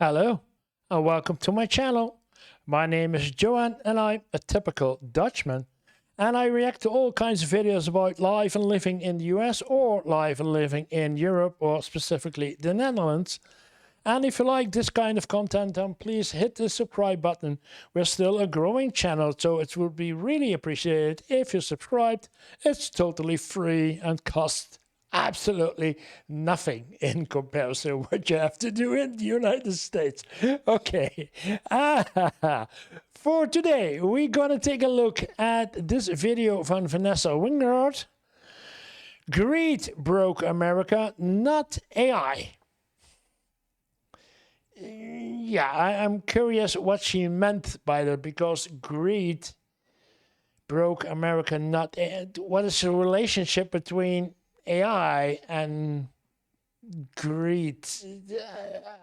Hello and welcome to my channel. My name is Johan and I'm a typical Dutchman, and I react to all kinds of videos about life and living in the US or life and living in Europe, or specifically the Netherlands. And if you like this kind of content, then please hit the subscribe button. We're still a growing channel, so it would be really appreciated if you subscribed. It's totally free and costs absolutely nothing in comparison to what you have to do in the United States. Okay. For today, we're going to take a look at this video from Vanessa Wingard. Greed broke America, not AI. Yeah, I'm curious what she meant by that, because greed broke America, not AI. What is the relationship between AI and greed?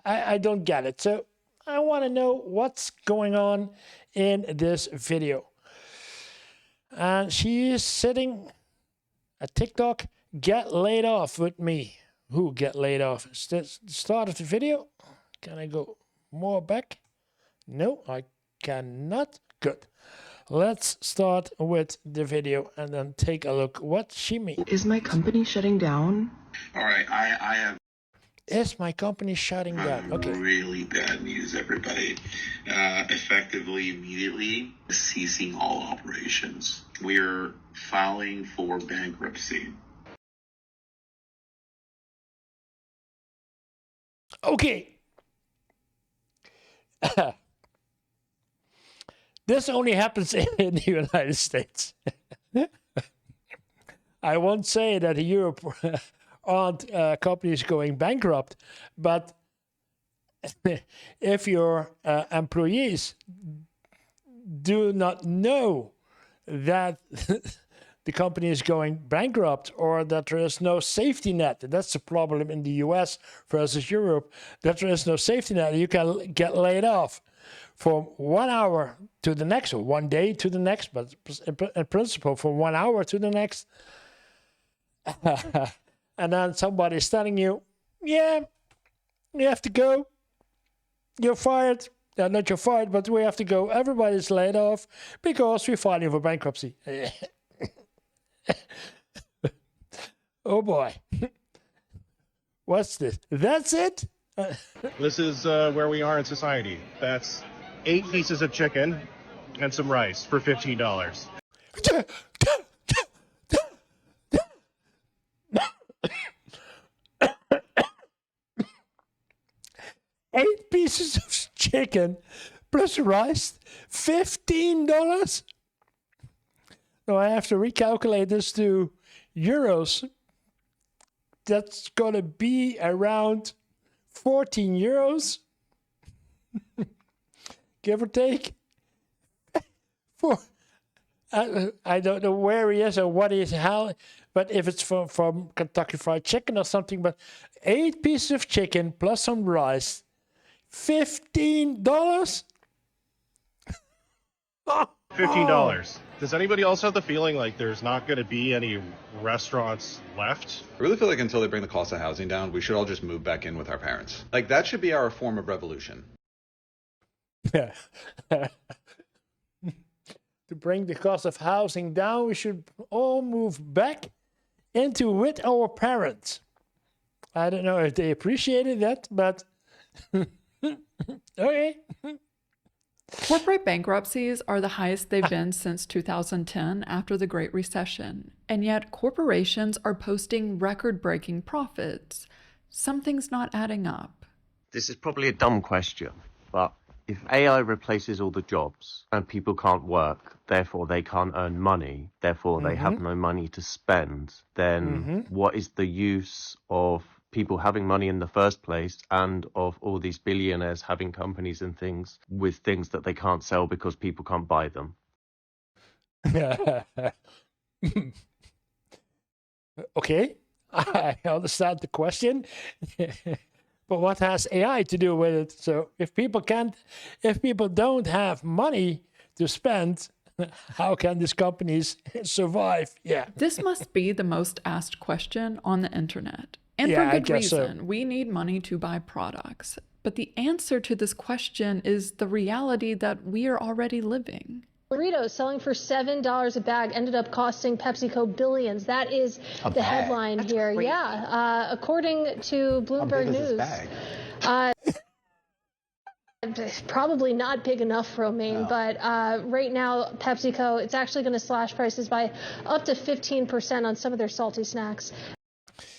I don't get it. So I want to know what's going on in this video. And she is sitting at TikTok, get laid off with me. Who get laid off? Is this the start of the video? Can I go more back? No, I cannot. Good. Let's start with the video and then take a look what she means. Is my company shutting down? All right, I have Is my company shutting down? Okay. really bad news, everybody. Effectively, immediately ceasing all operations. We're filing for bankruptcy. Okay. This only happens in the United States. I won't say that in Europe aren't companies going bankrupt, but if your employees do not know that the company is going bankrupt, or that there is no safety net. That's the problem in the US versus Europe, that there is no safety net. You can get laid off from 1 hour to the next, or 1 day to the next, but in principle from 1 hour to the next. And then somebody's telling you, yeah, you have to go. You're fired. Not you're fired, but we have to go. Everybody's laid off because we're filing for bankruptcy. Oh boy. What's this? That's it? This is where we are in society. That's 8 pieces of chicken and some rice for $15. 8 pieces of chicken plus rice, $15? Now I have to recalculate this to euros. That's gonna be around 14 euros, give or take. For I don't know where he is or what he is, how, but if it's from Kentucky Fried Chicken or something. But 8 pieces of chicken plus some rice, $15. $15. Does anybody else have the feeling like there's not going to be any restaurants left? I really feel like until they bring the cost of housing down, we should all just move back in with our parents. Like, that should be our form of revolution. Yeah. To bring the cost of housing down, we should all move back into with our parents. I don't know if they appreciated that, but okay. Corporate bankruptcies are the highest they've been since 2010 after the Great Recession, and yet corporations are posting record-breaking profits. Something's not adding up. This is probably a dumb question, but if AI replaces all the jobs and people can't work, therefore they can't earn money, therefore they have no money to spend, then what is the use of people having money in the first place, and of all these billionaires having companies and things with things that they can't sell because people can't buy them? Okay, I understand the question. But what has AI to do with it? So if people don't have money to spend, how can these companies survive? Yeah. This must be the most asked question on the internet. And Yeah, for I good guess so. reason. We need money to buy products. But the answer to this question is the reality that we are already living. Doritos selling for $7 a bag ended up costing PepsiCo billions. That is the headline here. Crazy. Yeah, according to Bloomberg News. Probably not big enough, Romaine, but right now, PepsiCo, it's actually going to slash prices by up to 15% on some of their salty snacks.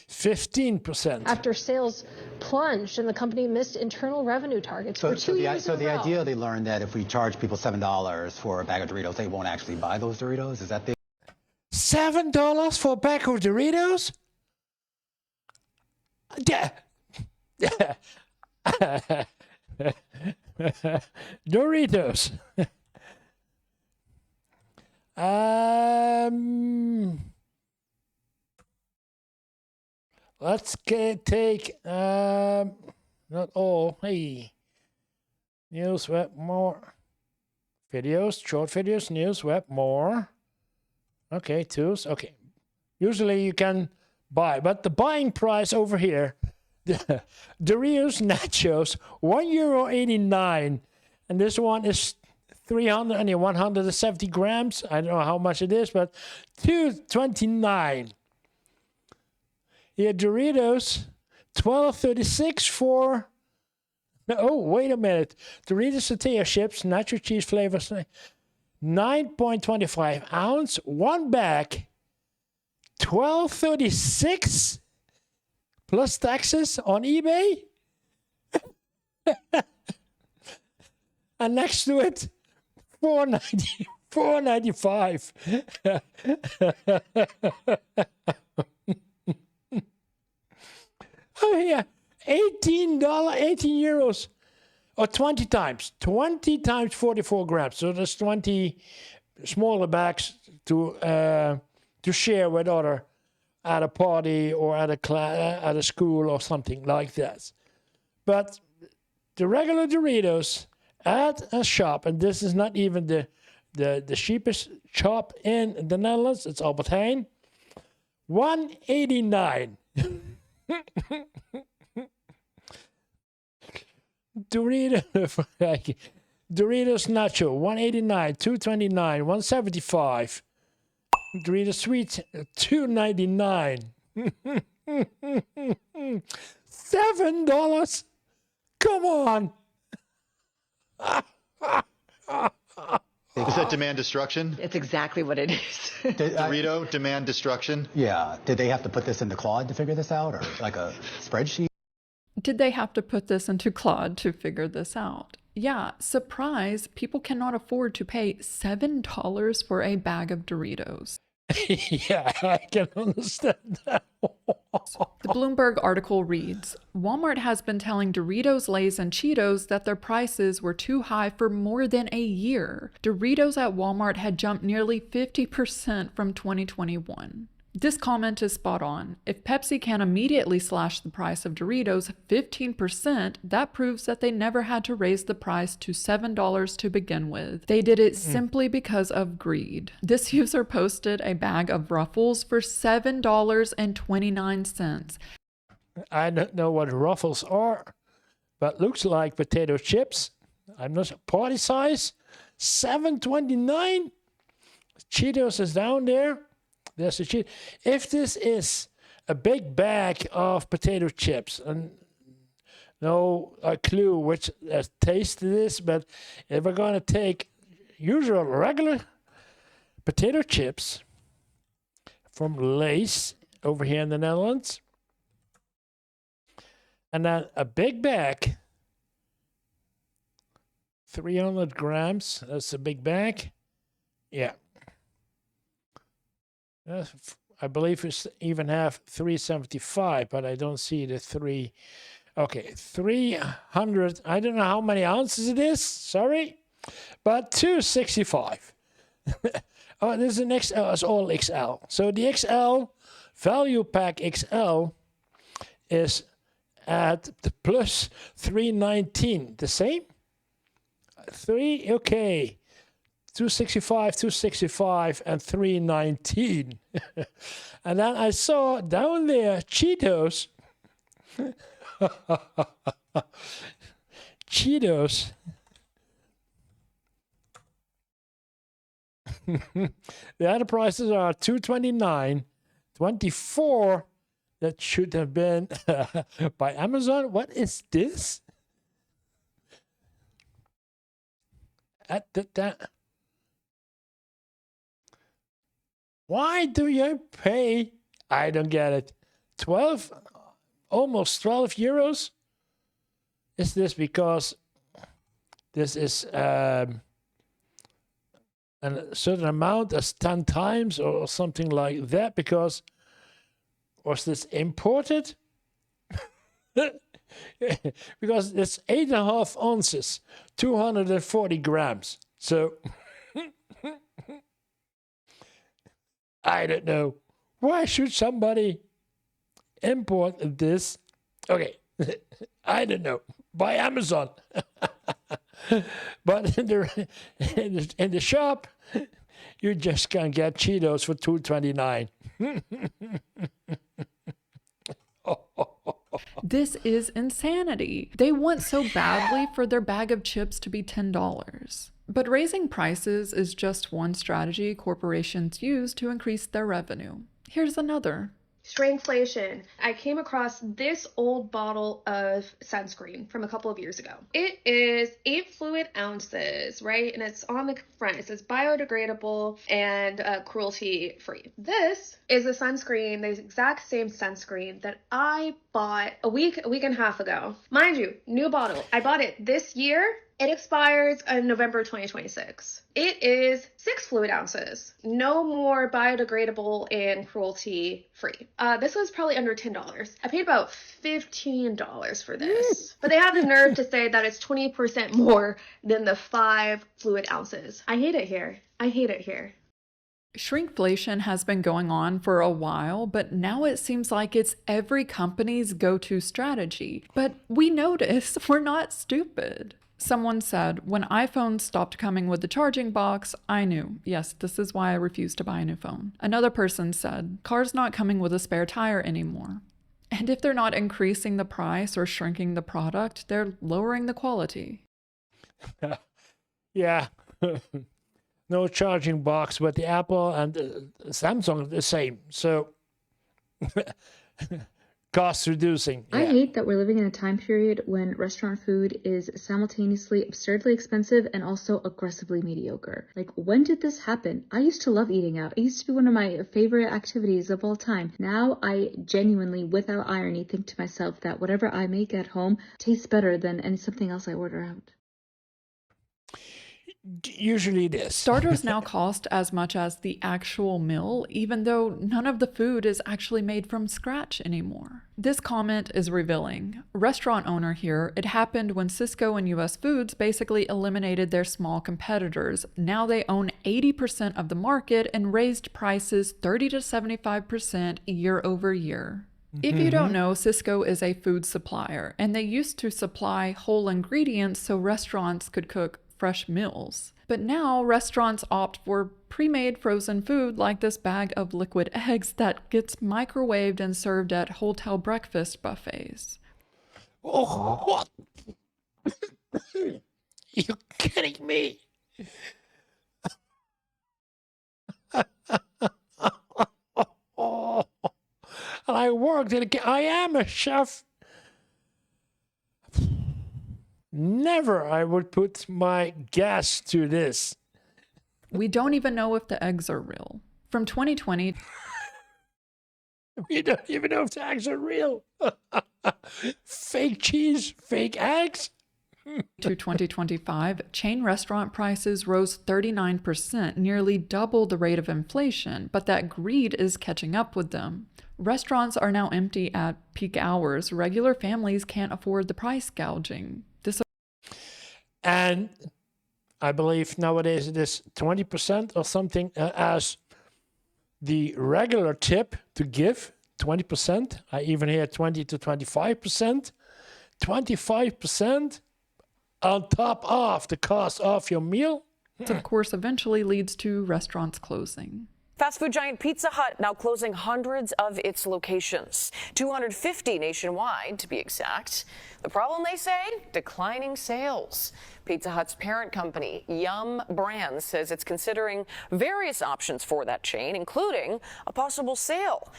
15%. After sales plunged and the company missed internal revenue targets for 2 years in a the row. idea they learned that if we charge people $7 for a bag of Doritos, they won't actually buy those Doritos. Is that the $7 for a bag of Doritos? Yeah. Doritos. Let's take not all. Hey, news, web, more videos, short videos, news, web, more. Okay, tools. Okay, usually you can buy, but the buying price over here, the Doritos Nachos, €1.89, and this one is 170 grams. I don't know how much it is, but $2.29. Here, Doritos, $12.36 for. Oh, wait a minute. Doritos tortilla chips, nacho cheese flavors, 9.25 ounce, one bag, $12.36 plus taxes on eBay. And next to it, $4.95. Oh yeah, $18, 18 euros, or 20 times 44 grams. So there's 20 smaller bags to share with other at a party or at a school or something like that. But the regular Doritos at a shop, and this is not even the cheapest shop in the Netherlands. It's Albert Heijn, $1.89. Doritos Nacho, $1.89, $2.29, $1.75. Doritos Sweet, $2.99. $7? Come on. Is that demand destruction? It's exactly what it is. Dorito, demand destruction? Yeah. Did they have to put this into Claude to figure this out, or like a spreadsheet? Did they have to put this into Claude to figure this out? Yeah, surprise, people cannot afford to pay $7 for a bag of Doritos. Yeah, I can understand that. The Bloomberg article reads, Walmart has been telling Doritos, Lay's, and Cheetos that their prices were too high for more than a year. Doritos at Walmart had jumped nearly 50% from 2021. This comment is spot on. If Pepsi can immediately slash the price of Doritos 15%, that proves that they never had to raise the price to $7 to begin with. They did it simply because of greed. This user posted a bag of Ruffles for $7.29. I don't know what Ruffles are, but looks like potato chips. I'm not party size. $7.29. Cheetos is down there. There's a cheat. If this is a big bag of potato chips, and no clue which taste it is, but if we're going to take usual regular potato chips from Lay's over here in the Netherlands, and then a big bag, 300 grams, that's a big bag. Yeah. I believe it's even have 375, but I don't see the 3. Okay, 300. I don't know how many ounces it is. Sorry, but 265. Oh, this is an XL. It's all XL. So the XL value pack XL is at the plus 319. The same. 3. Okay. 265, and 319. And then I saw down there Cheetos. Cheetos. The other prices are $2.29, $24. That should have been by Amazon. What is this? Why do you pay? I don't get it. 12, almost 12 euros. Is this because this is a certain amount as 10 times or something like that? Because was this imported? Because it's 8.5 ounces, 240 grams. So I don't know. Why should somebody import this? Okay, I don't know. By Amazon. But in the shop, you just can get Cheetos for $2.29. This is insanity. They want so badly for their bag of chips to be $10. But raising prices is just one strategy corporations use to increase their revenue. Here's another. Shrinkflation. I came across this old bottle of sunscreen from a couple of years ago. It is 8 fluid ounces, right? And it's on the front. It says biodegradable and cruelty free. This is a sunscreen, the exact same sunscreen that I bought a week and a half ago. Mind you, new bottle. I bought it this year. It expires in November 2026. It is 6 fluid ounces. No more biodegradable and cruelty free. This was probably under $10. I paid about $15 for this. But they have the nerve to say that it's 20% more than the 5 fluid ounces. I hate it here. I hate it here. Shrinkflation has been going on for a while, but now it seems like it's every company's go-to strategy. But we notice we're not stupid. Someone said, when iPhones stopped coming with the charging box, I knew. Yes, this is why I refused to buy a new phone. Another person said, cars not coming with a spare tire anymore. And if they're not increasing the price or shrinking the product, they're lowering the quality. Yeah. No charging box, but the Apple and Samsung are the same. So cost reducing. I hate that we're living in a time period when restaurant food is simultaneously absurdly expensive and also aggressively mediocre. Like, when did this happen? I used to love eating out. It used to be one of my favorite activities of all time. Now I genuinely, without irony, think to myself that whatever I make at home tastes better than something else I order out. Usually it is. Starters now cost as much as the actual meal, even though none of the food is actually made from scratch anymore. This comment is revealing. Restaurant owner here, it happened when Cisco and US Foods basically eliminated their small competitors. Now they own 80% of the market and raised prices 30 to 75% year over year. If you don't know, Cisco is a food supplier, and they used to supply whole ingredients so restaurants could cook fresh meals. But now restaurants opt for pre-made frozen food like this bag of liquid eggs that gets microwaved and served at hotel breakfast buffets. Oh, what? You're kidding me. And I worked I am a chef. Never I would put my gas to this. We don't even know if the eggs are real. From 2020, we don't even know if the eggs are real. Fake cheese, fake eggs. to 2025, chain restaurant prices rose 39%, nearly double the rate of inflation, but that greed is catching up with them. Restaurants are now empty at peak hours. Regular families can't afford the price gouging. And I believe nowadays it is 20% or something as the regular tip to give, 20%. I even hear 20 to 25%. 25% on top of the cost of your meal. Of course, eventually leads to restaurants closing. Fast food giant Pizza Hut now closing hundreds of its locations, 250 nationwide to be exact. The problem, they say, declining sales. Pizza Hut's parent company, Yum Brands, says it's considering various options for that chain, including a possible sale.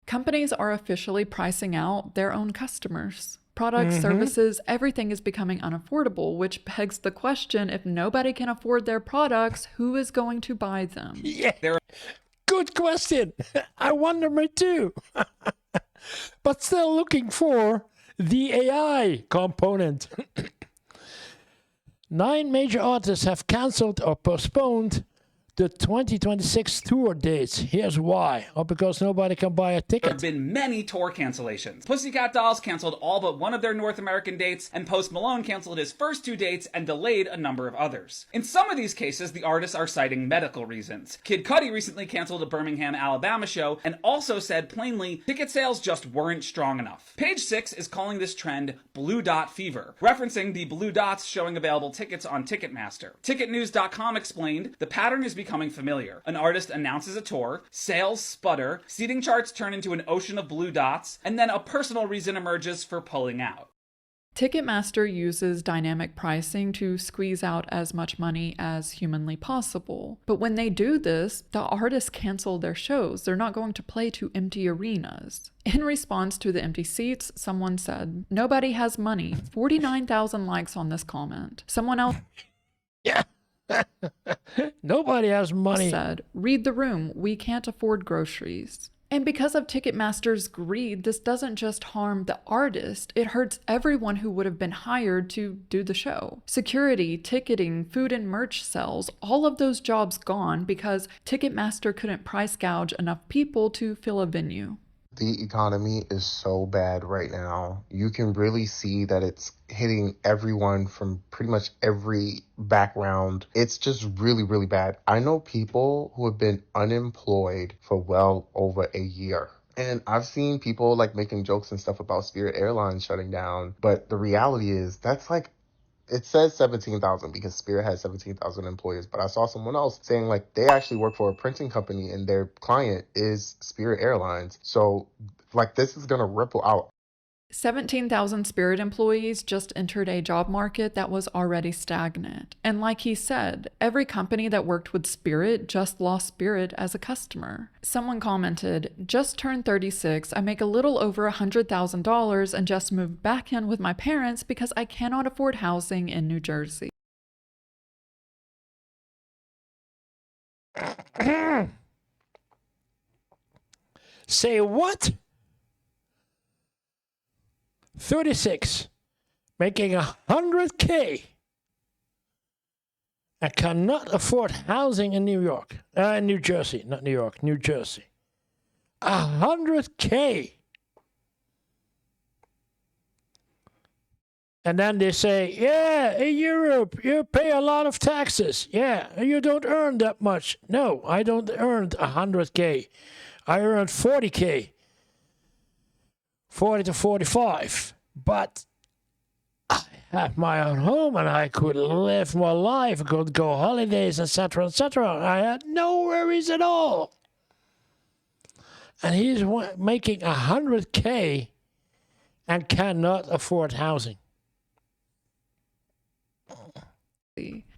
Companies are officially pricing out their own customers. Products, services, everything is becoming unaffordable, which begs the question, if nobody can afford their products, who is going to buy them? Yeah, good question. I wonder me too. But still looking for the AI component. 9 major artists have cancelled or postponed the 2026 tour dates. Here's why. Or because nobody can buy a ticket. There have been many tour cancellations. Pussycat Dolls canceled all but one of their North American dates, and Post Malone canceled his first 2 dates and delayed a number of others. In some of these cases, the artists are citing medical reasons. Kid Cudi recently canceled a Birmingham, Alabama show and also said plainly ticket sales just weren't strong enough. Page 6 is calling this trend Blue Dot Fever, referencing the blue dots showing available tickets on Ticketmaster. Ticketnews.com explained the pattern is becoming familiar. An artist announces a tour, sales sputter, seating charts turn into an ocean of blue dots, and then a personal reason emerges for pulling out. Ticketmaster uses dynamic pricing to squeeze out as much money as humanly possible. But when they do this, the artists cancel their shows. They're not going to play to empty arenas. In response to the empty seats, someone said, "Nobody has money." 49,000 likes on this comment. Someone else Yeah. Nobody has money. said, "Read the room. We can't afford groceries." And because of Ticketmaster's greed, this doesn't just harm the artist, it hurts everyone who would have been hired to do the show. Security, ticketing, food and merch sales, all of those jobs gone because Ticketmaster couldn't price gouge enough people to fill a venue. The economy is so bad right now. You can really see that it's hitting everyone from pretty much every background. It's just really, really bad. I know people who have been unemployed for well over a year. And I've seen people like making jokes and stuff about Spirit Airlines shutting down. But the reality is that's like, it says 17,000 because Spirit has 17,000 employees, but I saw someone else saying like they actually work for a printing company and their client is Spirit Airlines. So like this is going to ripple out. 17,000 Spirit employees just entered a job market that was already stagnant. And like he said, every company that worked with Spirit just lost Spirit as a customer. Someone commented, "Just turned 36, I make a little over $100,000 and just moved back in with my parents because I cannot afford housing in New Jersey." Say what? 36, making $100K, and cannot afford housing in New Jersey, not New York, New Jersey. $100K. And then they say, yeah, in Europe, you pay a lot of taxes. Yeah, you don't earn that much. No, I don't earn $100K. I earned $40K. 40 to 45, but I had my own home and I could live my life, I could go holidays, etc., etc. I had no worries at all. And he's making $100K and cannot afford housing.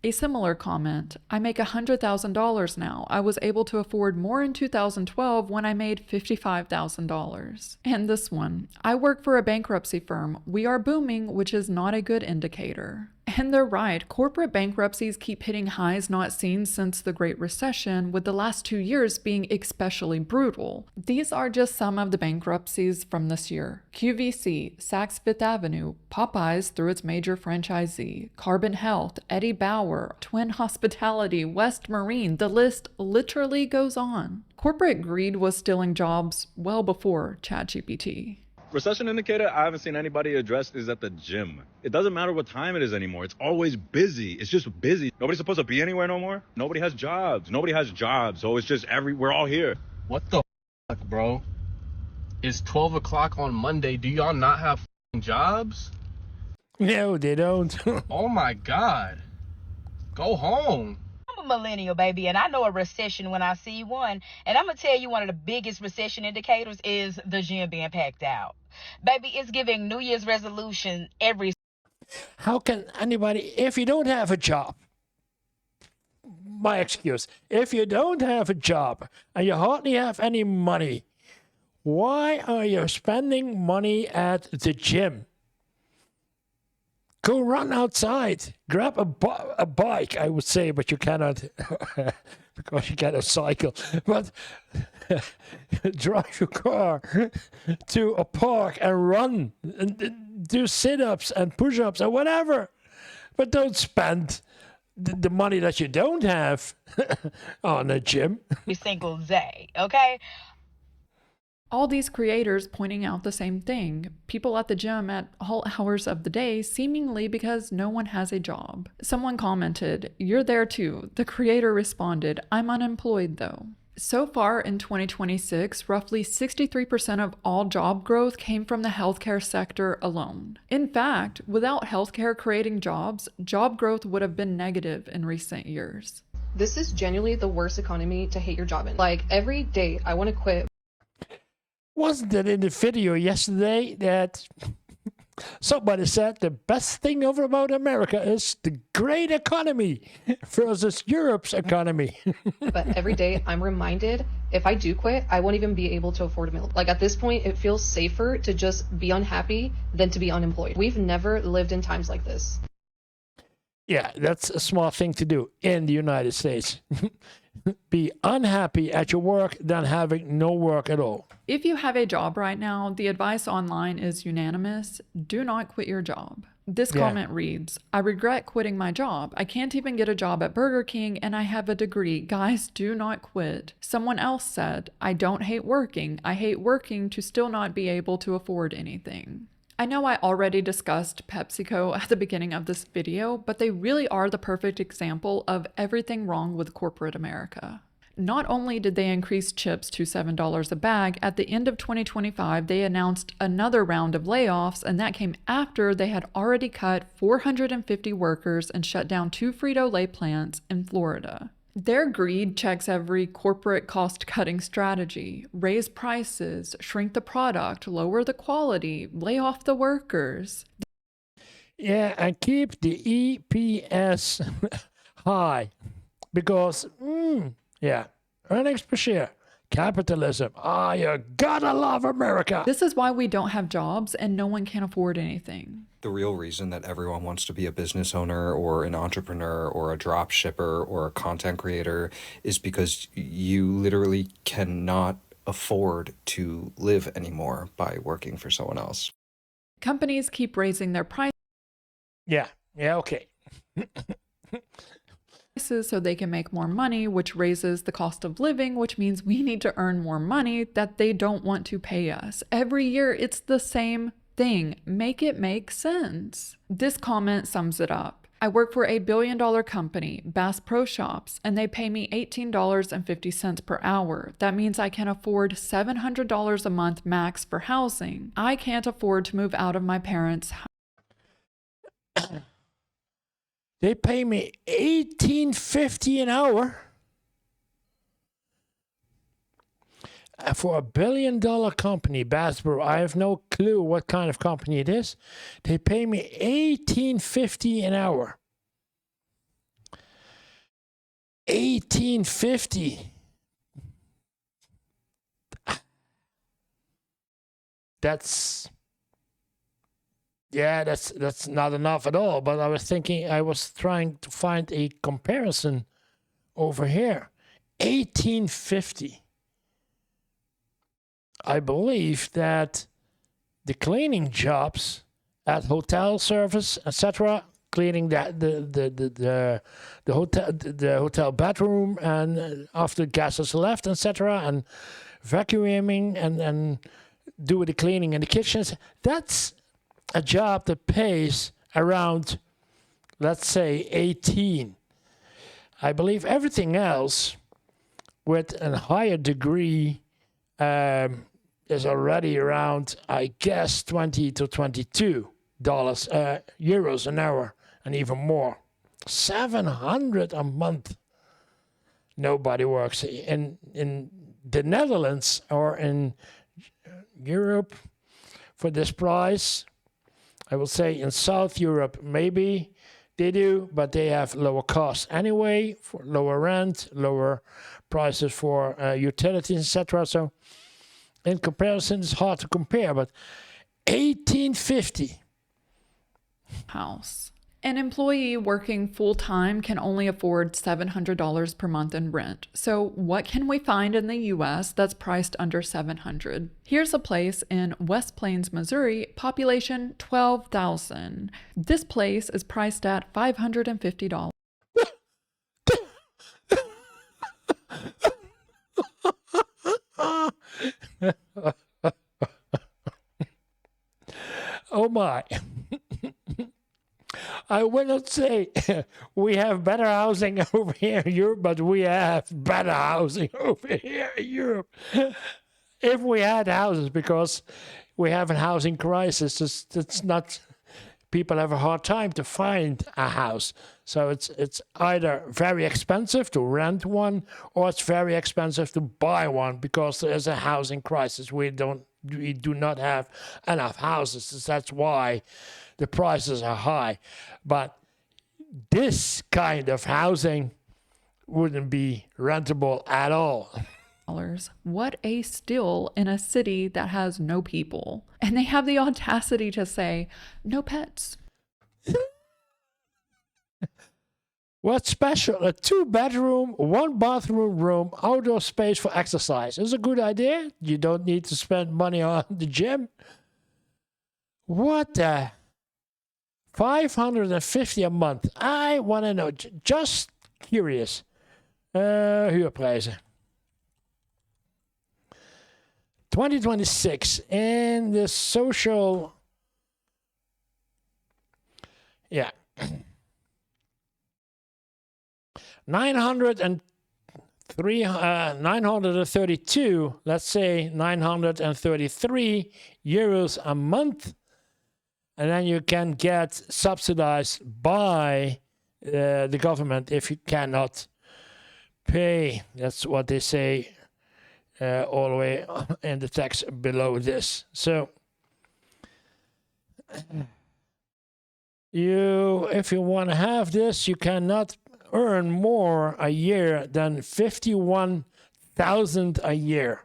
A similar comment, "I make $100,000 now. I was able to afford more in 2012 when I made $55,000. And this one, "I work for a bankruptcy firm. We are booming, which is not a good indicator." And they're right, corporate bankruptcies keep hitting highs not seen since the Great Recession, with the last 2 years being especially brutal. These are just some of the bankruptcies from this year. QVC, Saks Fifth Avenue, Popeyes through its major franchisee, Carbon Health, Eddie Bauer, Twin Hospitality, West Marine, the list literally goes on. Corporate greed was stealing jobs well before ChatGPT. Recession indicator I haven't seen anybody address is at the gym. It doesn't matter what time it is anymore. It's always busy. It's just busy. Nobody's supposed to be anywhere no more. Nobody has jobs. So it's just we're all here. What the fuck, bro? It's 12 o'clock on Monday. Do y'all not have jobs? No, they don't. Oh my God. Go home. I'm a millennial, baby, and I know a recession when I see one. And I'm going to tell you, one of the biggest recession indicators is the gym being packed out. Baby, it's giving New Year's resolution every. How can anybody, if you don't have a job, my excuse, if you don't have a job and you hardly have any money, why are you spending money at the gym? Go run outside. Grab a bike, I would say, but you cannot because you cannot cycle. But drive your car to a park and run and do sit-ups and push-ups or whatever. But don't spend the money that you don't have on a gym. Every single day, okay? All these creators pointing out the same thing. People at the gym at all hours of the day, seemingly because no one has a job. Someone commented, "You're there too." The creator responded, "I'm unemployed though." So far in 2026, roughly 63% of all job growth came from the healthcare sector alone. In fact, without healthcare creating jobs, job growth would have been negative in recent years. This is genuinely the worst economy to hate your job in. Like, every day I want to quit. Wasn't it in the video yesterday that somebody said the best thing over about America is the great economy versus Europe's economy? But every day I'm reminded, if I do quit, I won't even be able to afford a meal. Like, at this point, it feels safer to just be unhappy than to be unemployed. We've never lived in times like this. Yeah, that's a smart thing to do in the United States. Be unhappy at your work than having no work at all. If you have a job right now, the advice online is unanimous. Do not quit your job. This comment reads, "I regret quitting my job. I can't even get a job at Burger King and I have a degree. Guys, do not quit." Someone else said, "I don't hate working. I hate working to still not be able to afford anything." I know I already discussed PepsiCo at the beginning of this video, but they really are the perfect example of everything wrong with corporate America. Not only did they increase chips to $7 a bag, at the end of 2025, they announced another round of layoffs, and that came after they had already cut 450 workers and shut down 2 Frito-Lay plants in Florida. Their greed checks every corporate cost-cutting strategy: raise prices, shrink the product, lower the quality, lay off the workers. Yeah, and keep the EPS high because, earnings per share, capitalism. You gotta love America. This is why we don't have jobs and no one can afford anything. The real reason that everyone wants to be a business owner or an entrepreneur or a drop shipper or a content creator is because you literally cannot afford to live anymore by working for someone else. Companies keep raising their prices. Okay. So they can make more money, which raises the cost of living, which means we need to earn more money that they don't want to pay us. Every year, it's the same thing. Make it make sense. This comment sums it up. I work for a billion-dollar company, Bass Pro Shops, and they pay me $18.50 per hour. That means I can afford $700 a month max for housing. I can't afford to move out of my parents' house. They pay me $18.50 an hour for a billion-dollar company, Bass Pro. I have no clue what kind of company it is. They pay me $18.50 an hour. $18.50. That's not enough at all. But I was trying to find a comparison over here. $18.50. I believe that the cleaning jobs at hotel service, etc., cleaning the hotel bathroom and after guests has left, etc., and vacuuming and doing the cleaning in the kitchens, that's a job that pays around, let's say, 18. I believe everything else with a higher degree is already around, I guess, $20 to $22 euros an hour, and even more. $700 a month. Nobody works in the Netherlands or in Europe for this price. I will say in South Europe maybe they do, but they have lower costs anyway, for lower rent, lower prices for utilities, etc. So in comparison, it's hard to compare, but 1850 house. An employee working full-time can only afford $700 per month in rent. So what can we find in the US that's priced under $700? Here's a place in West Plains, Missouri, population 12,000. This place is priced at $550. Oh my. I will not say we have better housing over here in Europe, but we have better housing over here in Europe. If we had houses, because we have a housing crisis, it's not, people have a hard time to find a house. So it's either very expensive to rent one, or it's very expensive to buy one, because there's a housing crisis. We do not have enough houses. That's why the prices are high. But this kind of housing wouldn't be rentable at all. What a steal in a city that has no people. And they have the audacity to say, no pets. What's special? A 2-bedroom, 1-bathroom room, outdoor space for exercise. Is a good idea. You don't need to spend money on the gym. What the? $550 a month. I want to know. Just curious. Huurprijzen. 2026 in the social. Yeah. 932, let's say 933 euros a month. And then you can get subsidized by the government if you cannot pay. That's what they say all the way in the text below this. So if you want to have this, you cannot earn more a year than 51,000 a year.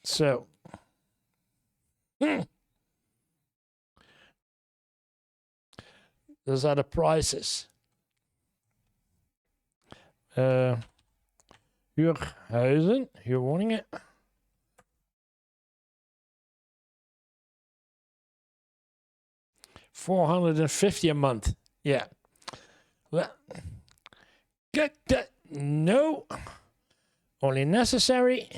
So those are the prices. Huurhuizen, huurwoningen. $450 a month. Yeah. Well, get that. No. Only necessary.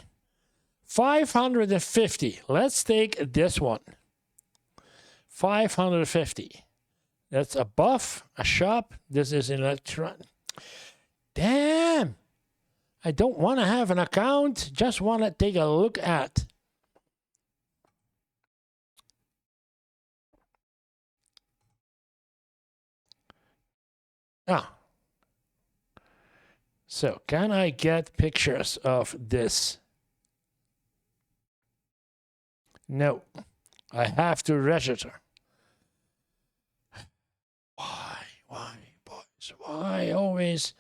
550. Let's take this one. 550. That's above a shop. This is an electron. Damn. I don't want to have an account. Just want to take a look at. So, can I get pictures of this? No. I have to register. Why, boys? Why always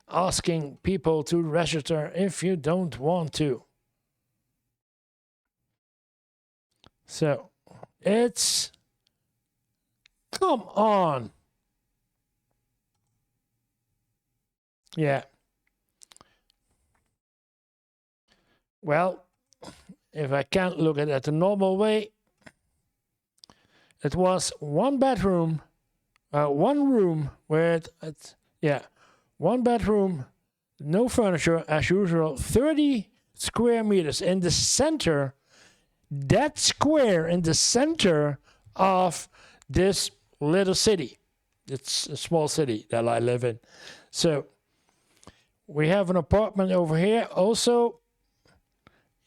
asking people to register if you don't want to? So, it's... Come on. Yeah. Well, if I can't look at it the normal way, it was 1 bedroom, 1 room with, 1 bedroom, no furniture as usual, 30 square meters in the center, that square in the center of this little city. It's a small city that I live in. So we have an apartment over here also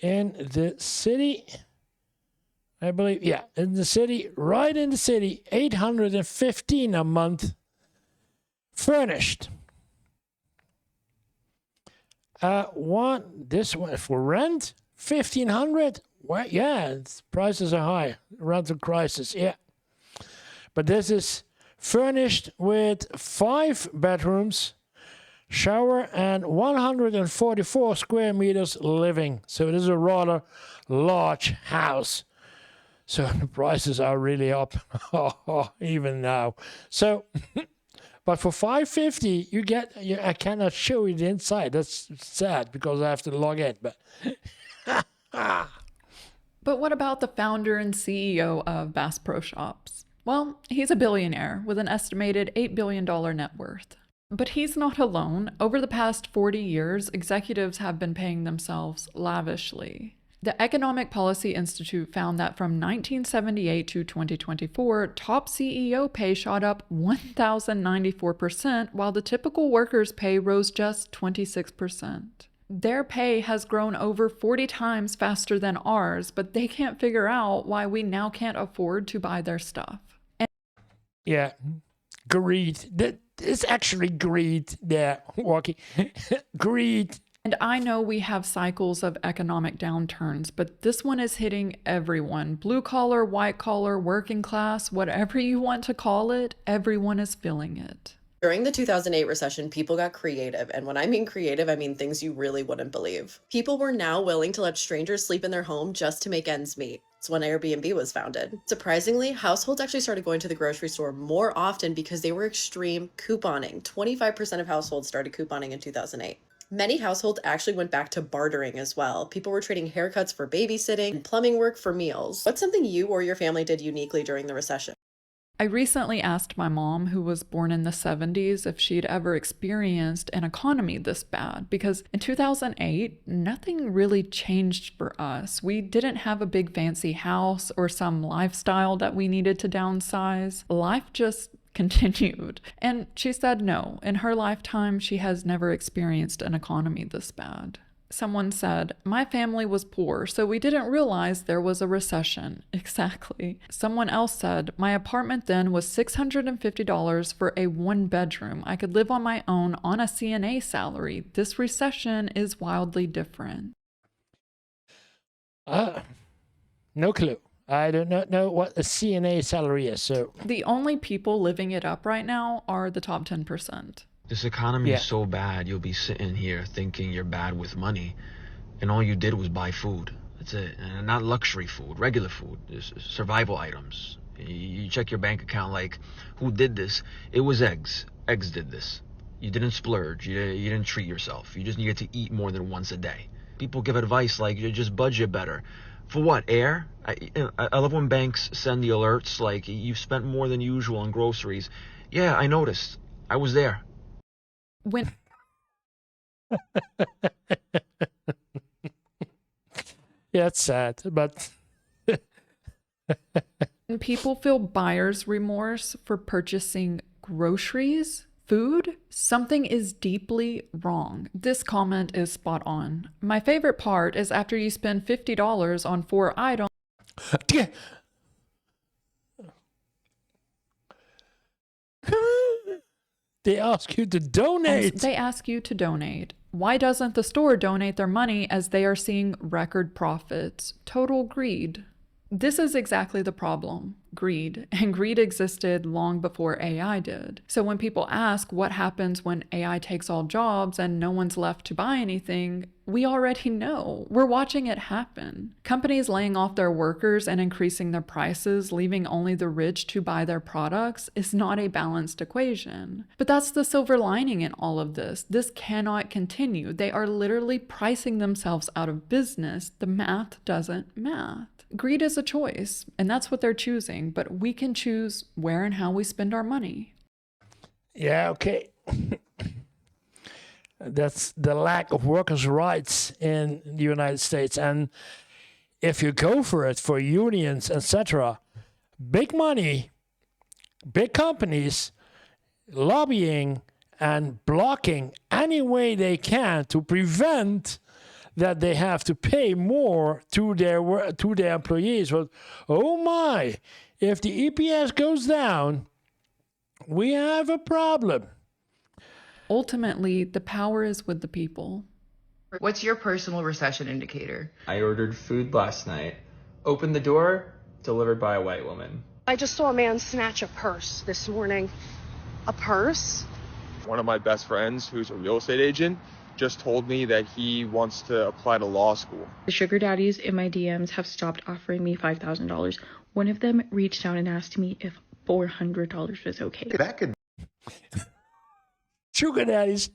in the city, I believe. Yeah, in the city, right in the city, $815 a month, furnished. This one for rent, 1,500. Well, yeah, prices are high. Rental crisis, yeah. But this is furnished with 5 bedrooms, shower, and 144 square meters living. So it is a rather large house. So the prices are really up even now. So, but for 550, you get. I cannot show you the inside. That's sad because I have to log in. But But what about the founder and CEO of Bass Pro Shops? Well, he's a billionaire with an estimated $8 billion net worth. But he's not alone. Over the past 40 years, executives have been paying themselves lavishly. The Economic Policy Institute found that from 1978 to 2024, top CEO pay shot up 1,094%, while the typical worker's pay rose just 26%. Their pay has grown over 40 times faster than ours, but they can't figure out why we now can't afford to buy their stuff. yeah, greed. It's actually greed there, Walkie. Greed. And I know we have cycles of economic downturns, but this one is hitting everyone. Blue collar, white collar, working class, whatever you want to call it, everyone is feeling it. During the 2008 recession, people got creative. And when I mean creative, I mean things you really wouldn't believe. People were now willing to let strangers sleep in their home just to make ends meet. It's when Airbnb was founded. Surprisingly, households actually started going to the grocery store more often because they were extreme couponing. 25% of households started couponing in 2008. Many households actually went back to bartering as well. People were trading haircuts for babysitting and plumbing work for meals. What's something you or your family did uniquely during the recession? I recently asked my mom, who was born in the 70s, if she'd ever experienced an economy this bad, because in 2008, nothing really changed for us. We didn't have a big fancy house or some lifestyle that we needed to downsize. Life just continued. And she said no. In her lifetime, she has never experienced an economy this bad. Someone said, my family was poor, so we didn't realize there was a recession. Exactly. Someone else said, my apartment then was $650 for a 1-bedroom. I could live on my own on a CNA salary. This recession is wildly different. No clue. I do not know what a CNA salary is, so... The only people living it up right now are the top 10%. This economy is so bad, you'll be sitting here thinking you're bad with money, and all you did was buy food. That's it. And not luxury food, regular food, just survival items. You check your bank account like, who did this? It was eggs. Eggs did this. You didn't splurge. You didn't treat yourself. You just needed to eat more than once a day. People give advice like, you just budget better. For what, air? I love when banks send the alerts like, you've spent more than usual on groceries. Yeah, I noticed. I was there. When yeah, it's sad, but people feel buyer's remorse for purchasing groceries, food, something is deeply wrong. This comment is spot on. My favorite part is after you spend $50 on 4 items. They ask you to donate. They ask you to donate. Why doesn't the store donate their money as they are seeing record profits? Total greed. This is exactly the problem. Greed. And greed existed long before AI did. So when people ask what happens when AI takes all jobs and no one's left to buy anything, we already know. We're watching it happen. Companies laying off their workers and increasing their prices, leaving only the rich to buy their products, is not a balanced equation. But that's the silver lining in all of this. This cannot continue. They are literally pricing themselves out of business. The math doesn't math. Greed is a choice, and that's what they're choosing, but we can choose where and how we spend our money. Yeah, okay. That's the lack of workers' rights in the United States. And if you go for it, for unions, etc., big money, big companies, lobbying and blocking any way they can to prevent that they have to pay more to their employees. But, oh my, if the EPS goes down, we have a problem. Ultimately, the power is with the people. What's your personal recession indicator? I ordered food last night. Opened the door, delivered by a white woman. I just saw a man snatch a purse this morning. A purse? One of my best friends, who's a real estate agent, just told me that he wants to apply to law school. The sugar daddies in my DMs have stopped offering me $5,000. One of them reached out and asked me if $400 was okay. That could... Sugar daddies.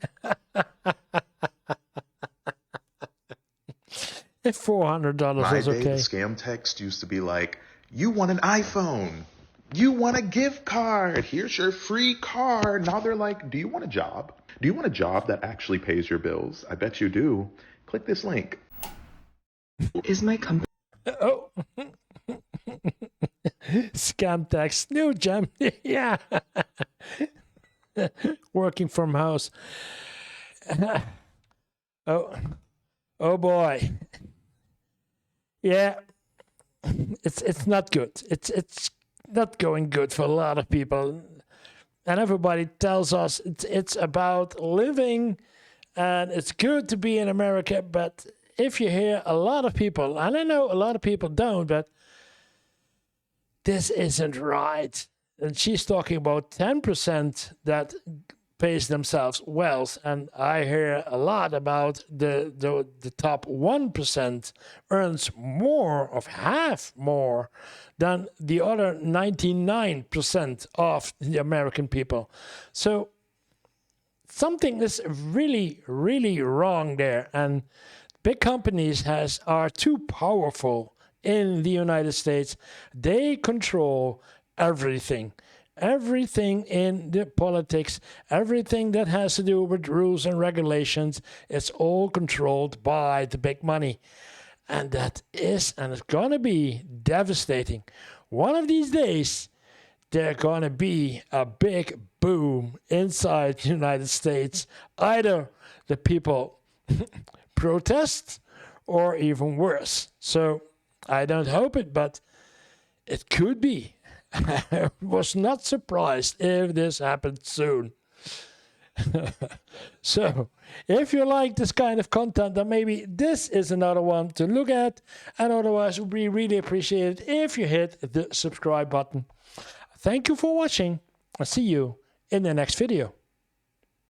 If $400 is okay. The scam text used to be like, you want an iPhone. You want a gift card. Here's your free card. Now they're like, do you want a job? Do you want a job that actually pays your bills? I bet you do. Click this link. Is my company... Oh. Scam text. New gem. Yeah. Working from house. Oh boy. Yeah. It's not good. It's not going good for a lot of people. And everybody tells us it's about living and it's good to be in America, but if you hear a lot of people, and I know a lot of people don't, but this isn't right. And she's talking about 10% that pays themselves well, and I hear a lot about the top 1% earns more of half more than the other 99% of the American people. So something is really, really wrong there, and big companies are too powerful in the United States. They control everything. Everything in the politics, everything that has to do with rules and regulations, it's all controlled by the big money. And that is, and it's going to be devastating. One of these days, there's going to be a big boom inside the United States. Either the people protest or even worse. So I don't hope it, but it could be. I was not surprised if this happened soon. So, if you like this kind of content, then maybe this is another one to look at. And otherwise, we really appreciate it if you hit the subscribe button. Thank you for watching. I'll see you in the next video.